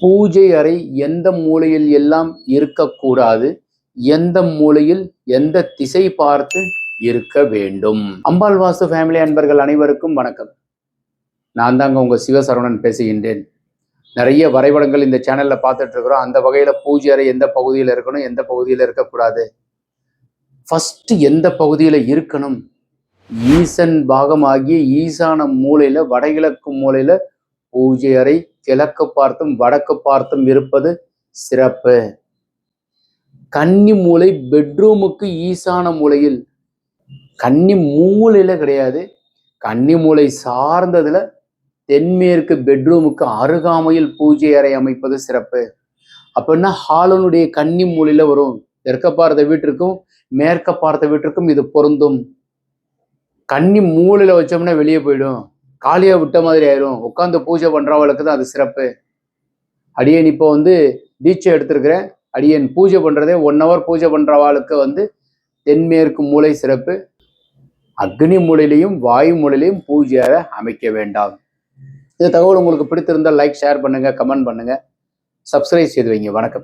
பூஜை அறை எந்த மூலையில் எல்லாம் இருக்கக்கூடாது, எந்த மூலையில் எந்த திசை பார்த்து இருக்க வேண்டும்? அம்பாள் வாஸ்து ஃபேமிலி அன்பர்கள் அனைவருக்கும் வணக்கம். நான் தாங்க உங்க சிவசரவணன் பேசுகின்றேன். நிறைய வரைபடங்கள் இந்த சேனல்ல பார்த்துட்டு இருக்கிறோம். அந்த வகையில பூஜை அறை எந்த பகுதியில் இருக்கணும், எந்த பகுதியில் இருக்கக்கூடாது, ஃபர்ஸ்ட் எந்த பகுதியில இருக்கணும், ஈசன் பாகமாகிய ஈசான மூலையில வடகிழக்கு மூலையில பூஜை அறை கிழக்கு பார்த்தும் வடக்கு பார்த்தும் இருப்பது சிறப்பு. கன்னி மூலை பெட்ரூமுக்கு ஈசான மூலையில், கன்னி மூலையில கிடையாது, கன்னி மூலை சார்ந்ததுல தென்மேற்கு பெட்ரூமுக்கு அருகாமையில் பூஜை அறை அமைப்பது சிறப்பு. அப்படின்னா ஹாலனுடைய கன்னி மூலையில வரும். தெற்க பார்த்த வீட்டிற்கும் மேற்க பார்த்த வீட்டிற்கும் இது பொருந்தும். கன்னி மூலையில வச்சோம்னா வெளியே போயிடும், காலியா விட்ட மாதிரி ஆயிரும். உட்காந்து பூஜை பண்றவங்களுக்கு தான் அது சிறப்பு. அடியேன் இப்போ தீட்சை எடுத்திருக்கிறேன். அடியேன் பூஜை பண்றதே 1 hour பூஜை பண்றவாளுக்கு தென்மேற்கு மூலை சிறப்பு. அக்னி மூலையிலையும் வாயு மூலையிலையும் பூஜை அறை அமைக்க வேண்டாம். இந்த தகவல் உங்களுக்கு பிடித்திருந்தால் லைக், ஷேர் பண்ணுங்க, கமெண்ட் பண்ணுங்க, சப்ஸ்கிரைப் செய்து வைங்க. வணக்கம்.